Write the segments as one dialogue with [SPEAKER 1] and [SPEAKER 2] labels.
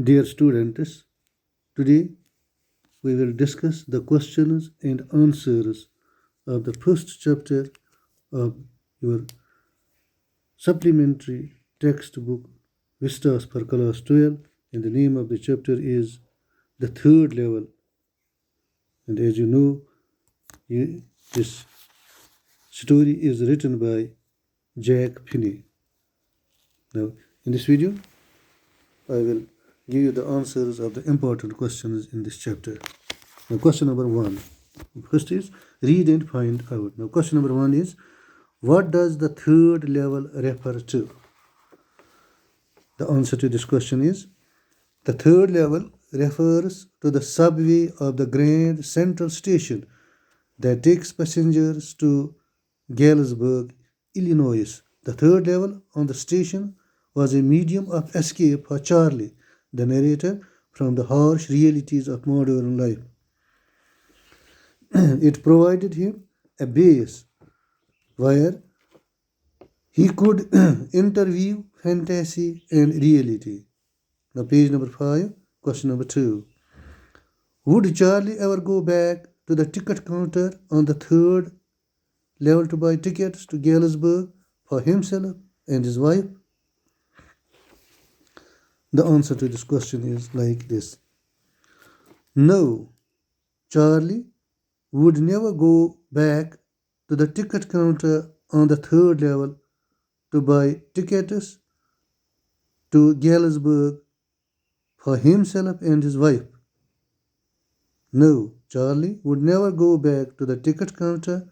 [SPEAKER 1] Dear students, today we will discuss the questions and answers of the first chapter of your supplementary textbook Vistas for Class 12, and the name of the chapter is The Third Level. And as you know, this story is written by Jack Finney. Now, in this video, I will give you the answers of the important questions in this chapter. Now, question number 1. First is read and find out. Now, question number 1 is what does the third level refer to? The answer to this question is the third level refers to the subway of the Grand Central Station that takes passengers to Galesburg, Illinois. The third level on the station was a medium of escape for Charlie, the narrator, from the harsh realities of modern life. It provided him a base where he could interweave fantasy and reality. Now, page number 5, question number 2. Would Charlie ever go back to the ticket counter on the third level to buy tickets to Galesburg for himself and his wife? The answer to this question is like this. No, Charlie would never go back to the ticket counter on the third level to buy tickets to Galesburg for himself and his wife. No, Charlie would never go back to the ticket counter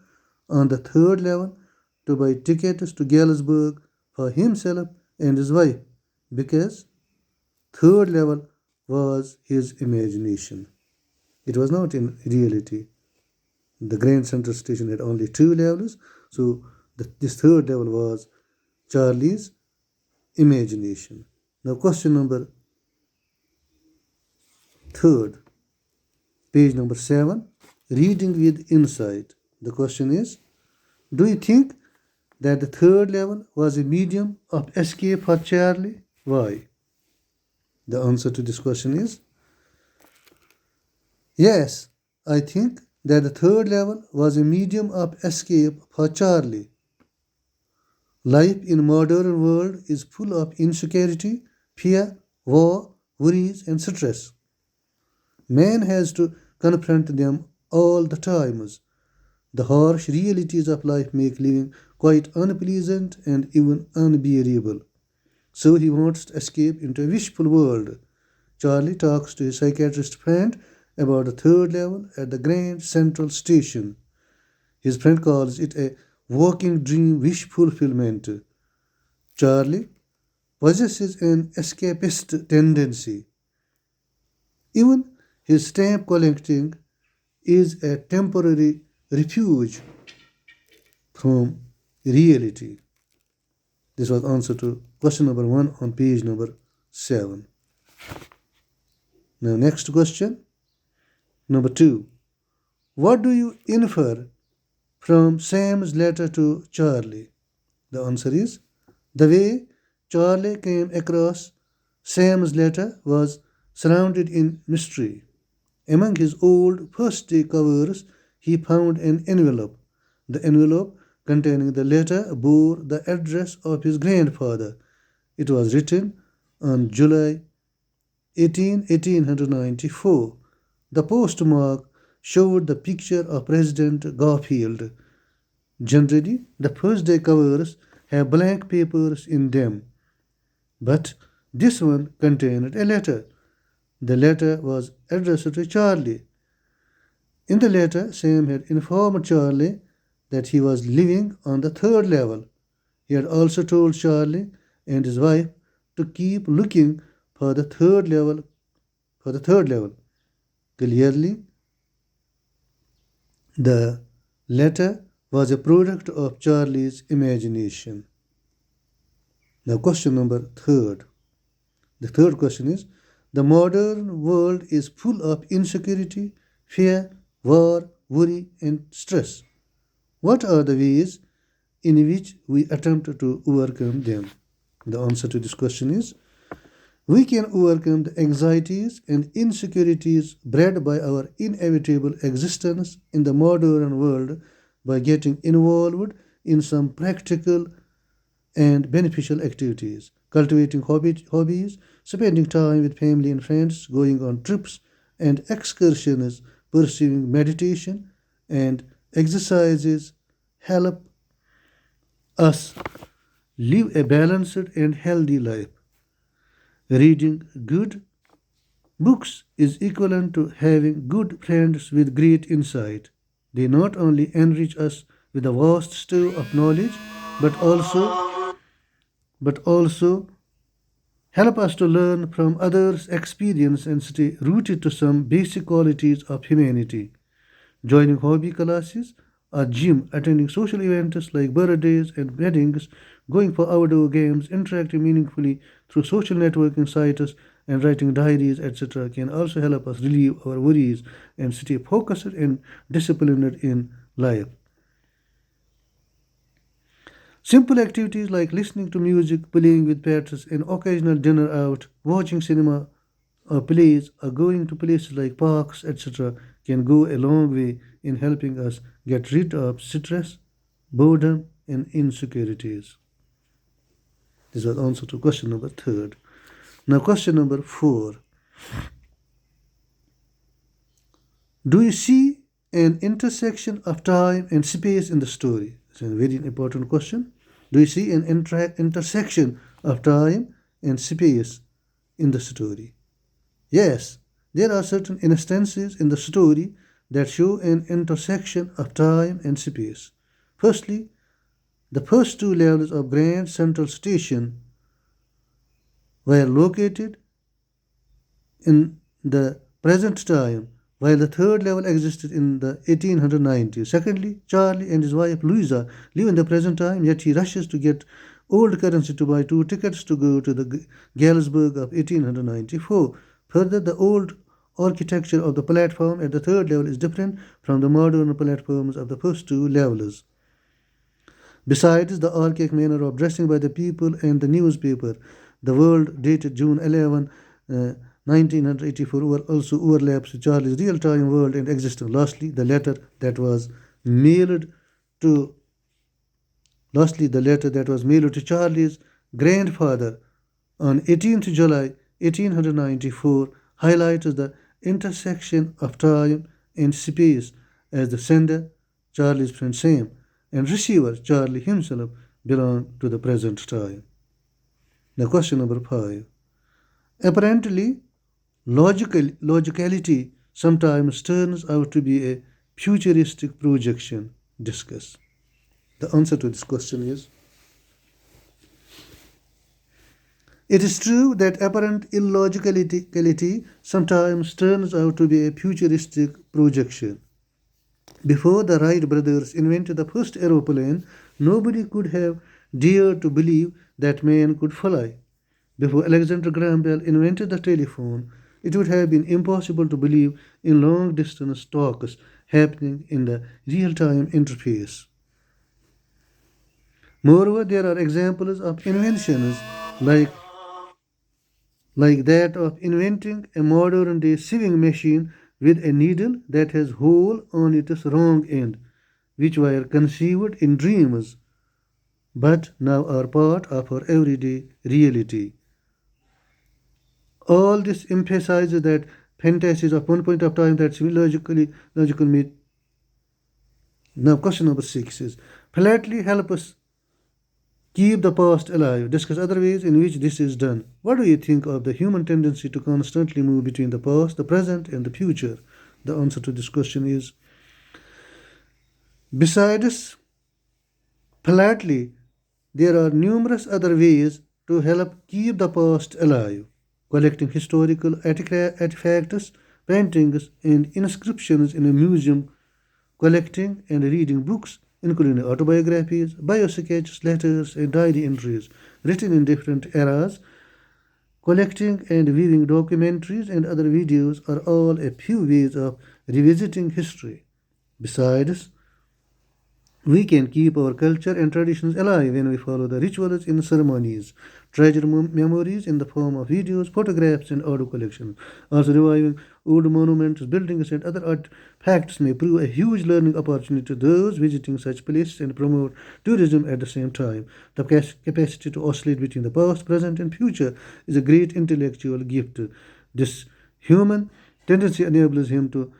[SPEAKER 1] on the third level to buy tickets to Galesburg for himself and his wife because third level was his imagination. It was not in reality. The Grand Central Station had only 2 levels, so this third level was Charlie's imagination. Now, question number 3, page number 7, reading with insight. The question is, do you think that the third level was a medium of escape for Charlie? Why? The answer to this question is, yes, I think that the third level was a medium of escape for Charlie. Life in modern world is full of insecurity, fear, war, worries, and stress. Man has to confront them all the times. The harsh realities of life make living quite unpleasant and even unbearable. So he wants to escape into a wishful world. Charlie talks to his psychiatrist friend about the third level at the Grand Central Station. His friend calls it a walking dream wish fulfillment. Charlie possesses an escapist tendency. Even his stamp collecting is a temporary refuge from reality. This was answer to question number 1 on page number 7. Now, next question, number 2. What do you infer from Sam's letter to Charlie? The answer is, the way Charlie came across Sam's letter was surrounded in mystery. Among his old first day covers, he found an envelope. The envelope containing the letter bore the address of his grandfather. It was written on July 18, 1894. The postmark showed the picture of President Garfield. Generally, the first day covers have blank papers in them, but this one contained a letter. The letter was addressed to Charlie. In the letter, Sam had informed Charlie that he was living on the third level. He had also told Charlie and his wife to keep looking for the third level. Clearly, the letter was a product of Charlie's imagination. Now, question number 3. The third question is, the modern world is full of insecurity, fear, war, worry, and stress. What are the ways in which we attempt to overcome them? The answer to this question is, We can overcome the anxieties and insecurities bred by our inevitable existence in the modern world by getting involved in some practical and beneficial activities, cultivating hobbies, spending time with family and friends, going on trips and excursions, pursuing meditation and exercises help us live a balanced and healthy life. Reading good books is equivalent to having good friends with great insight. They not only enrich us with a vast store of knowledge, but also help us to learn from others' experience and stay rooted to some basic qualities of humanity. Joining hobby classes or gym, attending social events like birthdays and weddings, going for outdoor games, interacting meaningfully through social networking sites, and writing diaries, etc., can also help us relieve our worries and stay focused and disciplined in life. Simple activities like listening to music, playing with pets, an occasional dinner out, watching cinema or plays, or going to places like parks, etc., can go a long way in helping us get rid of stress, boredom, and insecurities. This was answer to question number third. Now, question number four. Do you see an intersection of time and space in the story? It's a very important question. Do you see an intersection of time and space in the story? Yes, there are certain instances in the story that show an intersection of time and space. Firstly, the first two levels of Grand Central Station were located in the present time, while the third level existed in the 1890s. Secondly, Charlie and his wife Louisa live in the present time, yet he rushes to get old currency to buy two tickets to go to the Galesburg of 1894. Further, the old architecture of the platform at the third level is different from the modern platforms of the first two levels. Besides, the archaic manner of dressing by the people and the newspaper, the world dated June 11, 1984, also overlaps with Charlie's real-time world and existence. Mailed to the letter that was mailed to Charlie's grandfather on 18th July 1894 highlights the intersection of time and space as the sender, Charlie's friend Sam, and receiver, Charlie himself, belong to the present time. Now, question number five. Apparently, logicality sometimes turns out to be a futuristic projection. Discuss. The answer to this question is: it is true that apparent illogicality sometimes turns out to be a futuristic projection. Before the Wright brothers invented the first aeroplane, nobody could have dared to believe that man could fly. Before Alexander Graham Bell invented the telephone, it would have been impossible to believe in long distance talks happening in the real time interface. Moreover, there are examples of inventions like, like that of inventing a modern day sewing machine with a needle that has hole on its wrong end, which were conceived in dreams but now are part of our everyday reality. All this emphasizes that fantasies of one point of time that seem logical meet. Now, question number six is: flatly help us keep the past alive. Discuss other ways in which this is done. What do you think of the human tendency to constantly move between the past, the present, and the future? The answer to this question is: besides flatly, there are numerous other ways to help keep the past alive. Collecting historical artifacts, paintings, and inscriptions in a museum, collecting and reading books, including autobiographies, biosketches, letters, and diary entries written in different eras. Collecting and viewing documentaries and other videos are all a few ways of revisiting history. Besides, we can keep our culture and traditions alive when we follow the rituals in ceremonies, treasure memories in the form of videos, photographs, and audio collections. Also, reviving old monuments, buildings, and other artifacts may prove a huge learning opportunity to those visiting such places and promote tourism at the same time. The capacity to oscillate between the past, present, and future is a great intellectual gift. This human tendency enables him to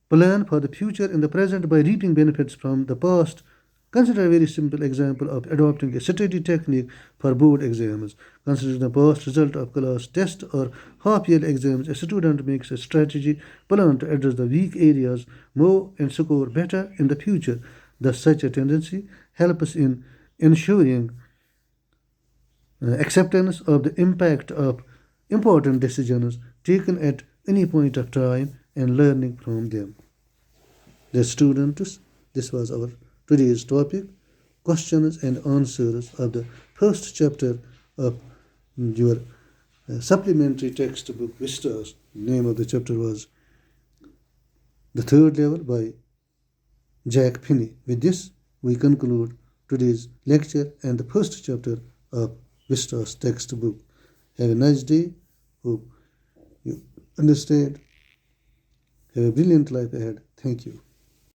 [SPEAKER 1] plan for the future in the present by reaping benefits from the past. Consider a very simple example of adopting a study technique for board exams. Considering the past result of class test or half-yearly exams, a student makes a strategy plan to address the weak areas more and score better in the future. Thus, such a tendency helps in ensuring acceptance of the impact of important decisions taken at any point of time and learning from them. The students, this was our today's topic, questions and answers of the first chapter of your supplementary textbook Vistas. Name of the chapter was The Third Level by Jack Finney. With this, we conclude today's lecture and the first chapter of Vistas textbook. Have a nice day. Hope you understand. Have a brilliant life ahead. Thank you.